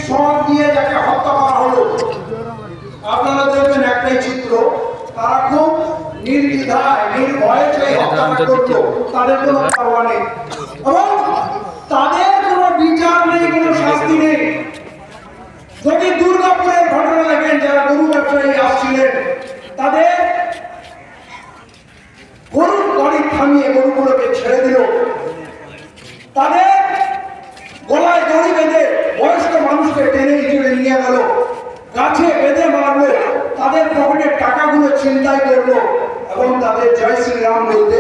Shot দিয়ে যাকে হত্যা করা হলো, আপনারা দেখবেন একটাই চিত্র, তারা খুব নির্দ্বিধায় নির্ভয়ে সেই হত্যাটা করলো, তাদের কোনো পারোয়া নেই এবং তাদের কোনো বিচার নেই, কোনো শাস্তি নেই। যদি দুর্গাপুরের ঘটনা দেখেন, যারা গরু ব্যবসায়ী আসছিলেন, তাদের গরুর গাড়ি থামিয়ে গরুগুলোকে ছেড়ে দিল, তাদের গলায় দড়ি বেঁধে বয়স্ক মানুষকে টেনে হিচড়ে নিয়ে গেল, গাছে বেঁধে মারলো, তাদের পকেটের টাকাগুলো ছিনতাই করলো এবং তাদের জয় শ্রীরাম বলতে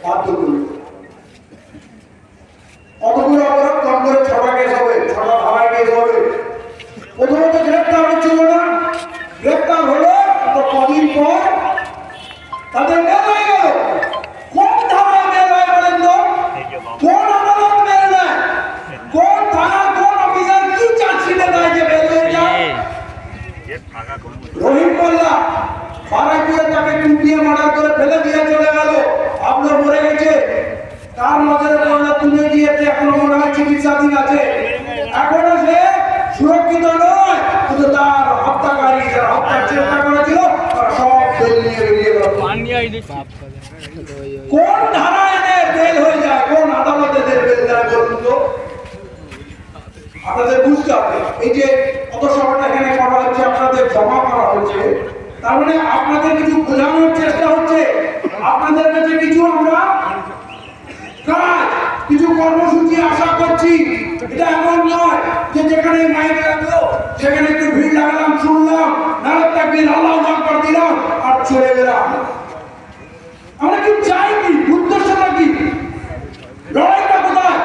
বাধ্য করলো। কতগুলো অপরাধ কম করে 6টা কেস হবে, 6টা ধারায় কেস হবে। প্রথমত গ্রেপ্তার হচ্ছিল না, গ্রেপ্তার হলো তো কদিন পর তাদের বের হয়ে গেল। কোন ধারায় বের হয়ে বলেন তো? কোন আদালত বের নেয়? কোন থানা, কোন অফিসার কি চার্জশিটে দেয় যে বের হয়ে যায়? রহিম মোল্লা বারাইপুরে তাকে টুপিয়ে মার্ডার করে ফেলে দিয়ে চলে গেল, আপনার মরে গেছে। তার নজরে পড়লো, তুলে দিয়েছে, এখনো মনে হয় চিকিৎসাধীন আছে। এখনো সে সুরক্ষিত নয়, কিন্তু তার হত্যাকারী যারা হত্যার চেষ্টা করেছিল তারা সব বেল নিয়ে বেরিয়ে গেল। কোন ধারায় এদের বেল হয়ে যায়, কোন আদালতে এদের বেল দেয় বলুন তো? আপনাদের বুঝতে হবে, এই যে কত সভাটা এখানে করা হচ্ছে, আপনাদের জমা করা হচ্ছে, তার মানে আপনাদের কিছু বোঝানোর চেষ্টা হচ্ছে, আপনাদের কাছে কিছু আমরা কাজ, কিছু কর্মসূচি আশা করছি। এটা এমন নয় যে যেখানে মাইক লাগলো সেখানে একটু ভিড় লাগালাম, শুনলাম, নারাত তাকবীর, আল্লাহু আকবার দিলাম আর চলে গেলাম। আমরা কি চাই, কি উদ্দেশ্যটা কি, লড়াইটা কোথায়?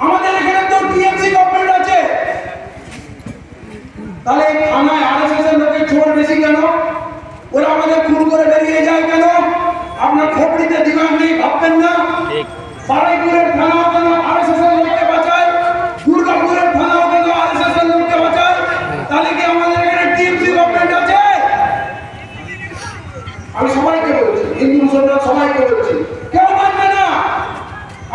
আমাদের এখানে তো টিএমসি গভর্নমেন্ট আছে, তাহলে থানায় আরএসএস এর লোকের জোর বেশি কেন? ওরা আমাদের খুন করে বেরিয়ে যায় কেন? আপনার খোপড়িতে দিমাগ নেই ভাববেন না? বারাইপুরের থানাও কেন আরএসএস এর লোককে বাঁচায়, দুর্গাপুরের থানাও কেন আরএসএস এর লোককে বাঁচায়? তাহলে কি আমাদের এখানে টিএমসি গভর্নমেন্ট আছে? আমি সবাইকে বলছি, হিন্দু মুসলমান সবাইকে বলছি, কেউ মানবে না।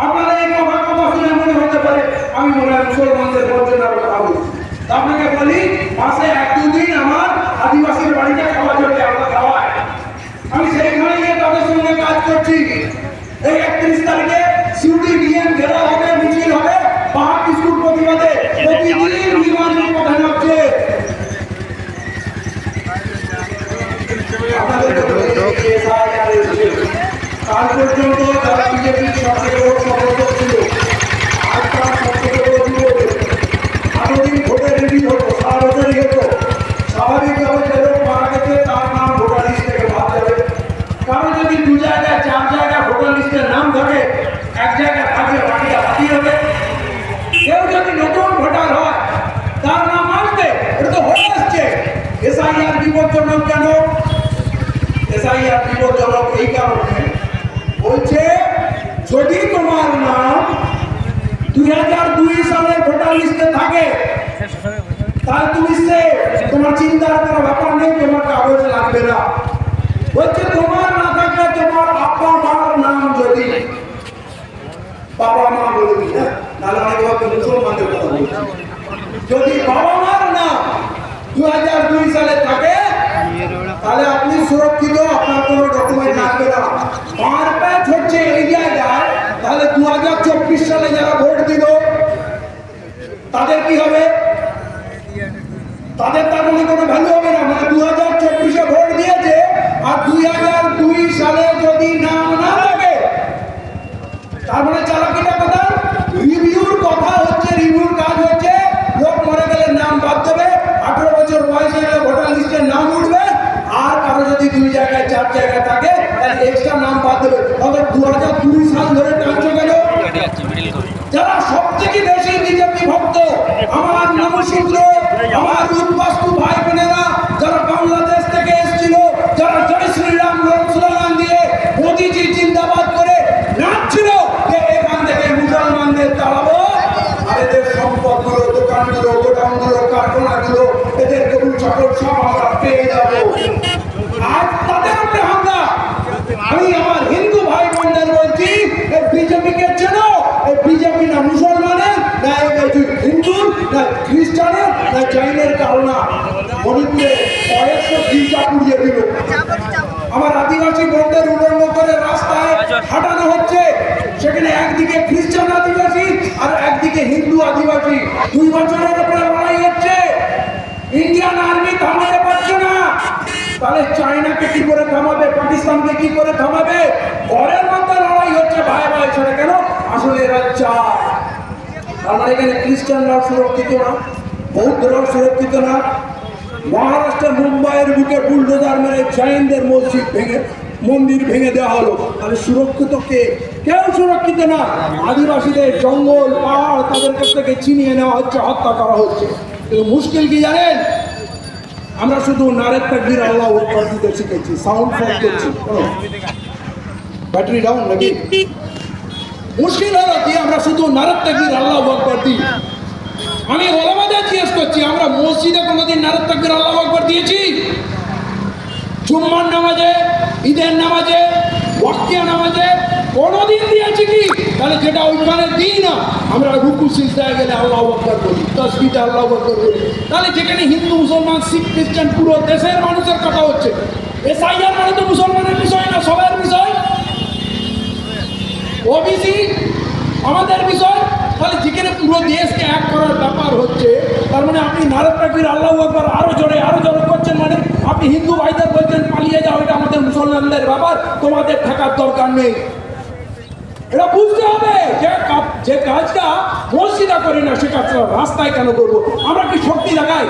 আপনারা এই কথা শুনে মনে হতে পারে আমি মনে হয় মুসলমানদের বঞ্চনার কথা বলছি। আপনাকে বলি, মাসে 1-2 দিন আমার আদিবাসীর বাড়িতে খাওয়া চলে, আমরা খাওয়াই। আমি সেইখানে গিয়ে তাদের সঙ্গে কাজ করছি। এই 31 তারিখে সিউড়ি ডিএম ঘেরা হবে, মিছিল হবে, বাহার বিস্কুট প্রতিবাদে প্রতিদিন নির্বাচনী কথা হচ্ছে। কাল পর্যন্ত যারা বিজেপির সবথেকে বড় সমর্থক ছিল, আজ তার সবথেকে বড় বিরোধী। এতদিন ভোটের রিভিউ হতো, সারা বছরই হতো। স্বাভাবিকভাবে যে লোক মারা গেছে তার নাম ভোটার লিস্ট থেকে বাদ যাবে। কারণ যদি 2 জায়গায় 4 জায়গায় ভোটার লিস্টের নাম থাকে, এক জায়গায় থাকলে বাকিটা বাকি হবে। কেউ যদি নতুন ভোটার হয় তার নাম আসবে, এটা তো হয়ে আসছে। এসআইআর বিপজ্জনক কেন? এসআইআর বিপজ্জনক এই কারণে, বলছে যদি তোমার নাম 2002 সালের ভোটার লিস্টে থাকে তাহলে তুমি তোমার চিন্তার কোনো ব্যাপার নেই, তোমার কাগজ লাগবে না। বলছে তোমার না থাকলে তোমার আব্বা মার নাম যদি, বাবা মা বলে দিই, তাহলে অনেক মুসলমানদের কথা বলছি, যদি বাবা মার নাম 2002 সালে থাকে তাহলে আপনি সুরক্ষিত, আপনার কোনো ডকুমেন্ট লাগবে না। মারপ্যাচ হচ্ছে এই জায়গায়, তাহলে 2024 সালে যারা ভোট দিল তাদের কি হবে? তাদের তার মানে কোনো ভ্যালু হবে না। মানে 2024-এ ভোট দিয়েছে আর 2002 সালে যদি নাম না থাকে, তার মানে চালাকিটা কোথায়? রিভিউর কথা হচ্ছে, রিভিউর কাজ হচ্ছে, লোক মরে গেলে নাম বাদ দেবে, 18 বছর বয়স হয়ে গেলে ভোটার লিস্টের নাম উঠবে, আর কারো যদি 2 জায়গায় 4 জায়গায় থাকে তাহলে এক্সট্রা নাম বাদ দেবে। তবে 2020 সাল ধরে টানছে গেল। যারা সবথেকে বেশি বিজেপি ভক্ত, আমার নমশূদ্র, আমার উদ্বাস্তু ভাই বোনেরা, যারা বাংলাদেশ থেকে এসেছিল, যারা জয় শ্রীরাম স্লোগান দিয়ে মোদিজি জিন্দাবাদ করে নাচছিল, যে এখান থেকে মুসলমানদের তাড়াবো, আর এদের সম্পদগুলো, দোকানগুলো, গোডাউনগুলো, কারখানাগুলো, এদের কবুল চাকর সব আমরা পেয়ে যাবো। আজ তাদের উপরে হামলা। আমি আমার হিন্দু ভাই বোনদের বলছি, বিজেপিকে চেনো, বিজেপি না মুসলমানের, না হিন্দু, না খ্রিস্টানের, জৈনের কারণা মণিপুরে কয়েকশো গির্জা পুড়িয়ে দিল। আমার আদিবাসী বন্ধের উলঙ্গ করে রাস্তায় হাঁটানো হচ্ছে, সেখানে একদিকে খ্রিস্টান আদিবাসী আর একদিকে হিন্দু আদিবাসী, 2 বছরের উপরে লড়াই হচ্ছে। ইন্ডিয়ান আর্মি থামাতে পারছে না, তাহলে চায়নাকে কি করে থামাবে, পাকিস্তানকে কি করে থামাবে? ঘরের মধ্যে লড়াই হচ্ছে ভাই ভাই ছাড়া। কেন? আসলে এরা চায়। তার মানে এখানে খ্রিস্টানরা সুরক্ষিত না, বৌদ্ধরাও সুরক্ষিত না। মহারাষ্ট্রের মুম্বাইয়ের বুকে বুলডোজার মেরে জৈনদের মন্দির ভেঙে দেওয়া হলো, তাহলে সুরক্ষিত কে? কেউ সুরক্ষিত না। আদিবাসীদের জঙ্গল পাহাড় তাদের কাছ থেকে ছিনিয়ে নেওয়া হচ্ছে, হত্যা করা হচ্ছে। কিন্তু মুশকিল কি জানেন? আমরা শুধু নারের তাকবীর আল্লাহু আকবার দিতে শিখেছি, সাউন্ড ফোন করছি, ব্যাটারি ডাউন নাকি? মুশকিল হলো কি আমরা শুধু নারের তাকবীর আল্লাহু আকবার দিই। আমি ওলামাদের জিজ্ঞেস করছি, আমরা মসজিদে কোনোদিন নারের তাকবীর আল্লাহু আকবার দিয়েছি? জুম্মার নামাজে, ঈদের নামাজে, ওয়াক্তিয়া নামাজে কোনোদিন দিয়েছি কি? তাহলে যেটা ওইখানে দিই না, আমরা রুকু সিজদায় গেলে আল্লাহু আকবার বলি, তাসবিহে আল্লাহু আকবার বলি। তাহলে যেখানে হিন্দু মুসলমান শিখ খ্রিস্টান পুরো দেশের মানুষের কথা হচ্ছে, এসআইআর মানে তো মুসলমানের বিষয় না, সবার বিষয়। ওবিসি আমাদের বিষয়। তাহলে যেখানে পুরো দেশকে এক করার ব্যাপার হচ্ছে, তার মানে আপনি নারের তাকবীর আল্লাহু আকবার আরো জোরে করছেন, মানে আপনি হিন্দু ভাইদের বলছেন পালিয়ে যাও, এটা আমাদের মুসলমানদের ব্যাপার, তোমাদের থাকার দরকার নেই। এটা বুঝতে হবে যে কাজটা মসজিদে করি না, সে কাজটা রাস্তায় কেন করবো? আমরা কি শক্তি দেখাই?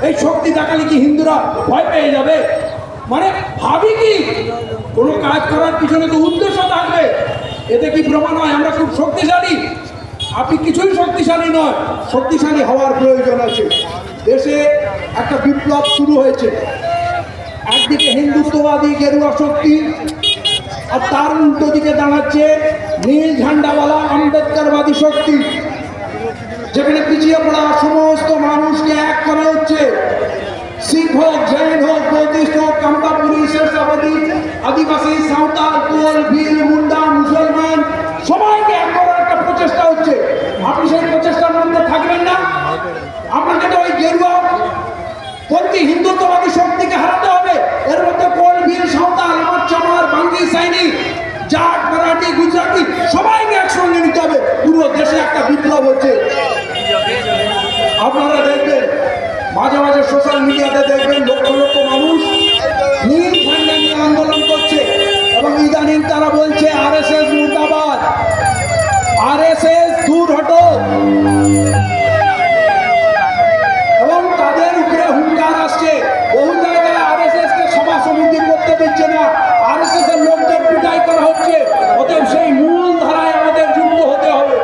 এই শক্তি দেখালে কি হিন্দুরা ভয় পেয়ে যাবে? মানে ভাবি কি কোনো কাজ করার পিছনে তো উদ্দেশ্য থাকবে। এতে কি প্রমাণ হয় আমরা খুব শক্তিশালী? আপনি কিছুই শক্তিশালী নয়, শক্তিশালী হওয়ার প্রয়োজন আছে। দেশে একটা বিপ্লব শুরু হয়েছে, একদিকে হিন্দুত্ববাদী গেরুয়া শক্তি, আর তার উল্টো দিকে দাঁড়াচ্ছে নীল ঝান্ডাওয়ালা আম্বেদকরবাদী শক্তি, যেখানে পিছিয়ে পড়া সমস্ত মানুষকে এক করা হচ্ছে। শিখ হোক, জৈন হোক, বৌদ্ধিস্ট হোক, কামতাপুরী, শেরশাবাদী, আদিবাসী, সাঁওতাল, কোল, ভিল, মুন্ডা, মুসলমান, সবাইকে এক করার একটা প্রচেষ্টা হচ্ছে। আপনি সেই প্রচেষ্টার মধ্যে থাকবেন না? আপনাকে তো ওই গেরুয়া পন্থী হিন্দুত্ববাদী শক্তিকে হারাতে হবে। এর মধ্যে কোল, ভিল, সাঁওতাল, আমার চামার, বাঙ্গি, সাইনি, জাট, মারাঠি, গুজরাটি সবাইকে একসঙ্গে নিতে হবে। পুরো দেশে একটা বিপ্লব হচ্ছে। আপনারা দেখবেন মাঝে মাঝে সোশ্যাল মিডিয়াতে দেখবেন লক্ষ লক্ষ মানুষ নীল ঝান্ডা নিয়ে আন্দোলন করছে, এবং ইদানিং তারা বলছে আরএসএস মুর্দাবাদ, আরএসএস দূর হটো, এবং তাদের উপরে হুঙ্কার আসছে। বহু জায়গায় আরএসএস কে সভা সমিতি করতে দিচ্ছে না, আরএসএস এর লোকদের পিটাই করা হচ্ছে। অতএব সেই মূল ধারায় আমাদের যুক্ত হতে হবে।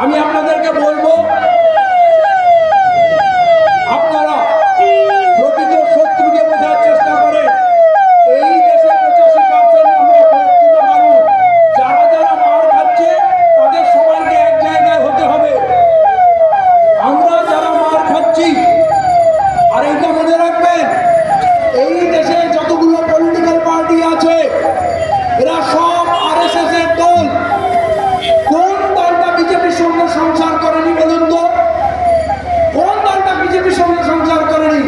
আমি আপনাদেরকে বলবো, আপনারা প্রকৃত শত্রুকে বোঝার চেষ্টা করেন। এই দেশে 85% আমরা প্রকৃত মানুষ, যারা যারা মার খাচ্ছে তাদের সবাইকে এক জায়গায় হতে হবে। আমরা যারা মার খাচ্ছি, আর এইটা মনে রাখবেন, এই দেশে যতগুলো পলিটিক্যাল পার্টি আছে এরা সব আরএসএস এর দল। কোন দলটা বিজেপির সঙ্গে সংসার করেনি বলুন তো? কোন দলটা বিজেপির সঙ্গে সংসার করেনি?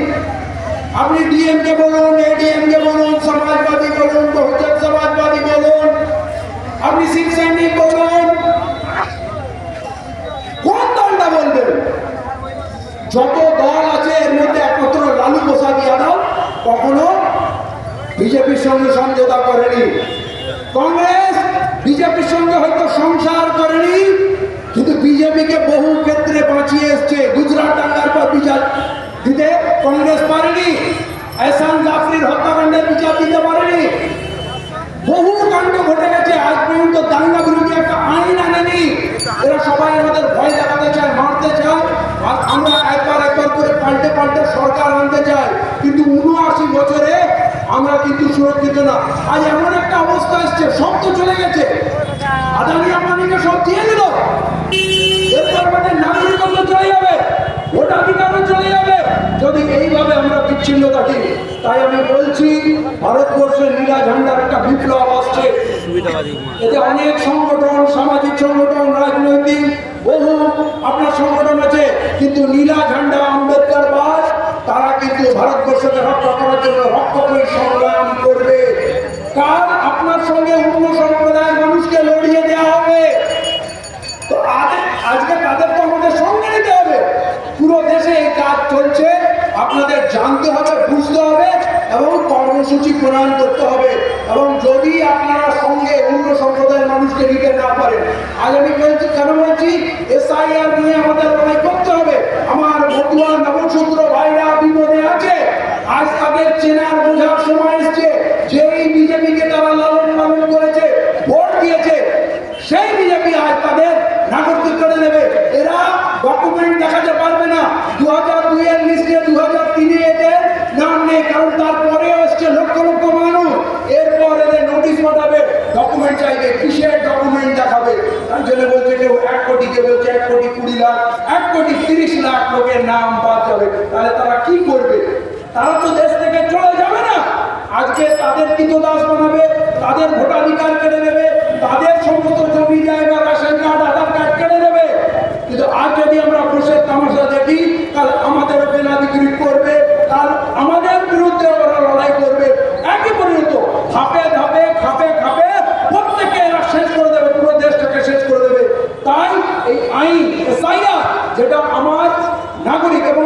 আপনি ডিএমকে বলুন, এডিএমকে বলুন, সমাজবাদী বলুন, বহুজন সমাজবাদী বলুন, আপনি শিবসেনা বলুন, কোন দলটা বলবেন? যত দল আছে এর মধ্যে একমাত্র লালু প্রসাদ যাদব কখনো বিজেপির সঙ্গে সমঝোতা করেনি। কংগ্রেস বিজেপির সঙ্গে হয়তো সংসার করেনি, কিন্তু বিজেপিকে বহু ক্ষেত্রে বাঁচিয়ে এসছে। গুজরাট দাঙ্গার পর বিচার দিতে কংগ্রেস পারেনি, এহসান জাফরির হত্যাকাণ্ডের বিচার দিতে পারেনি। বহু কাণ্ড ঘটে গেছে, আজ পর্যন্ত দাঙ্গা বিরোধী একটা আইন আনেনি। এরা সবাই আমাদের ভয় দেখাতে চায়, মারতে চায়, আর আমরা একবার করে পাল্টে সরকার আনতে চাই। কিন্তু 79 বছরে আমরা কিন্তু সুরক্ষিত না। আজ এমন একটা অবস্থা এসছে, সব তো চলে গেছে, আদানি আম্বানিকে সব দিয়ে দিল, এরপর আমাদের নাগরিকত্ব চলে যাবে, ভোটাধিকারও চলে যাবে যদি এইভাবে আমরা বিচ্ছিন্ন থাকি। তাই আমি বলছি, ভারতবর্ষের নীলা ঝান্ডার একটা বিপ্লব আসছে। এতে অনেক সংগঠন, সামাজিক সংগঠন, রাজনৈতিক বহু আপনার সংগঠন আছে, কিন্তু নীলা আজকে তাদেরকে আমাদের সঙ্গে নিতে হবে। পুরো দেশে এই কাজ চলছে, আপনাদের জানতে হবে, বুঝতে হবে এবং কর্মসূচি প্রণয়ন করতে হবে। এবং যদি আপনারা সঙ্গে অন্য সম্প্রদায়ের মানুষকে নিতে না পারেন, আজ আমি কেন বলছি SIR নিয়ে আমাদের লড়াই করতে হবে। আমার বন্ধুরা নবসূত্র ভাইরা বিপদে আছে, আজ তাদের চেনার বোঝার সময় এসছে। যেই বিজেপিকে তারা লালন পালন করেছে, ভোট দিয়েছে, সেই বিজেপি আজ তাদের নাগরিক করে দেবে। এরা ডকুমেন্ট দেখাতে পারবে না। 2002 এর লিস্টে 2003 এদের নাম নেই, কারণ তারপরে আসছে লক্ষ লক্ষ মানুষ। এরপর এদের নোটিশ পাঠাবে, ডকুমেন্ট চাইবে, কিসের ডকুমেন্ট দেখাবে? তার জন্য বলছে কেউ 1 কোটি, কেউ বলছে 1 কোটি 20 লাখ, 1 কোটি 30 লাখ লোকের নাম বাদ যাবে। তাহলে তারা কি করবে? তারা তো দেশ থেকে চলে যাবে না। আজকে তাদের কৃতদাস বানাবে, তাদের ভোটাধিকার কেড়ে নেবে, তাদের সমস্ত জমি জায়গা, রেশন কার্ড, আধার কার্ড কেড়ে নেবে। কিন্তু আজ যদি আমরা বসে তামাশা দেখি, কাল আমাদের বেলা বিক্রি করবে, কাল আমাদের বিরুদ্ধে ওরা লড়াই করবে। একই পরিণত, ধাপে ধাপে খাপে খাপে প্রত্যেকে এরা শেষ করে দেবে, পুরো দেশটাকে শেষ করে দেবে। তাই এই আইন SIR, যেটা আমার নাগরিক এবং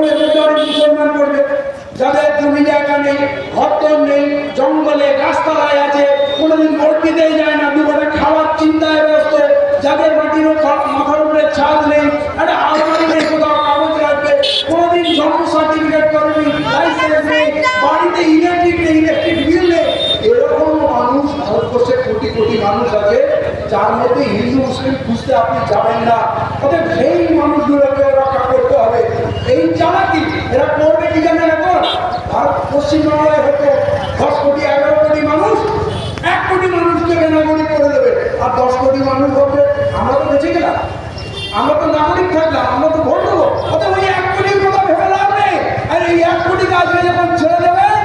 মুসলমান করবে, যাদের জমি জায়গা নেই, ঘর নেই, জঙ্গলে গাছতলায় আছে, কোনোদিন ভোট দিতেই যায় না, দুপুরে খাওয়ার চিন্তায় ব্যস্ত, যাদের মাথার উপরে ছাদ নেই, একটা আলমারি নেই, কোথাও কাগজ রাখবে, কোনোদিন জন্ম সার্টিফিকেট করেনি, লাইসেন্স নেই, বাড়িতে ইলেকট্রিক নেই, ইলেকট্রিক বিল নেই। এরকম মানুষ ভারতবর্ষে কোটি কোটি মানুষ আছে, যার মধ্যে হিন্দু মুসলিম খুঁজতে আপনি যাবেন না। অতএব সেই মানুষগুলোকে রক্ষা করতে হবে। এই চালাকি এরা করবে কি জানেন? এখন ভারত পশ্চিমবাংলায় হতো 10 কোটি 11 কোটি মানুষ, 1 কোটি মানুষকে বেনাগরিক করে দেবে, আর 10 কোটি মানুষ হবে আমরা তো বেঁচে গেলাম, আমরা তো নাগরিক থাকলাম, আমরা তো ভোট দেবো। অতএব ওই 1 কোটির কথা ভেবে লাভ নেই। আর এই 1 কোটি কাজকে যখন ছেড়ে দেবেন,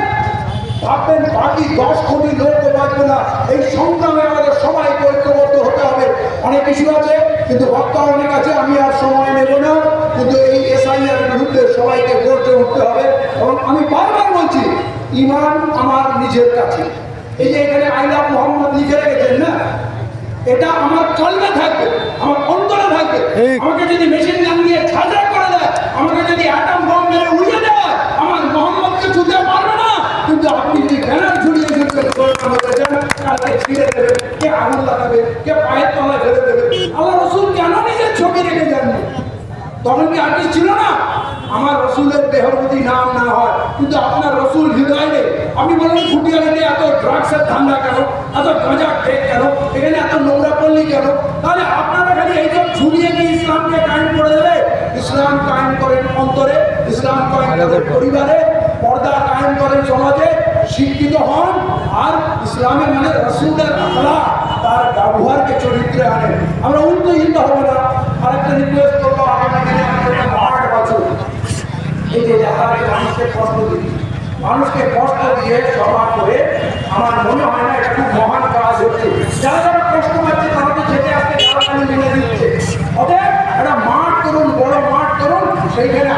ভাববেন বাকি 10 কোটি লোকও বাঁচবে না। এই সংগ্রামে আমাদের সবাইকে ঐক্যবদ্ধ হতে হবে। অনেক কিছু আছে, কিন্তু বক্তা অনেক আছে, আমি আর সময় নেব না। কিন্তু এই SIR বিরুদ্ধে সবাইকে গর্জে উঠতে হবে। এবং আমি বারবার বলছি, ইমান আমার নিজের কাছে। এই যে এখানে আই লাভ মোহাম্মদ লিখে রেখেছেন না, এটা আমার কলমে থাকবে, আমার অন্তরে থাকবে। আমাকে যদি মেশিন গান দিয়ে ছাঁচা করে দেয়, আমাকে যদি অ্যাটম বম মেরে উড়িয়ে দেয়, আমার মোহাম্মদকে ছুঁতে পারবে না। কিন্তু আপনি যদি ব্যানার ঝুলিয়ে কালকে ছিঁড়ে দেবে, কে আগুন লাগাবে, কে পায়ের তলায় ফেলে দেবে। আল্লাহ রসুল কেন নিজের ছবি রেখে যাননি? তখন কি আর্টিস্ট ছিল না? আমার রসুলের দেহের প্রতি নাম না হয়, কিন্তু আপনার রসুল হৃদয় নেই। আপনি বলেন ফুটিয়ালিতে এত ড্রাগসের ধান্দা কেন, এত গাঁজা ঠেক কেন, এখানে এত নোংরা পল্লী কেন? তাহলে আপনারা খালি এইসব ঝুলিয়ে কি ইসলামকে কায়েম করে দেবে? ইসলাম কায়েম করেন অন্তরে, ইসলাম কায়েম করেন পরিবারে, পর্দা কায়েম করেন সমাজে, শিক্ষিত হন। আর ইসলামে মানে রসুলের আখলাক, তার ব্যবহারকে চরিত্রে আনেন। আমরা উন্নয়িত হব না। আরেকটা রিকোয়েস্ট করবো, এই যে মানুষকে কষ্ট দিই, মানুষকে কষ্ট দিয়ে সভা করে আমার মনে হয় না এটা খুব মহান কাজ হচ্ছে। যারা যারা কষ্ট পাচ্ছে তারা তো যেতে আসতে গালাগালি মিলে দিচ্ছে। অতএব একটা মাঠ করুন, বড় মাঠ করুন, সেইখানে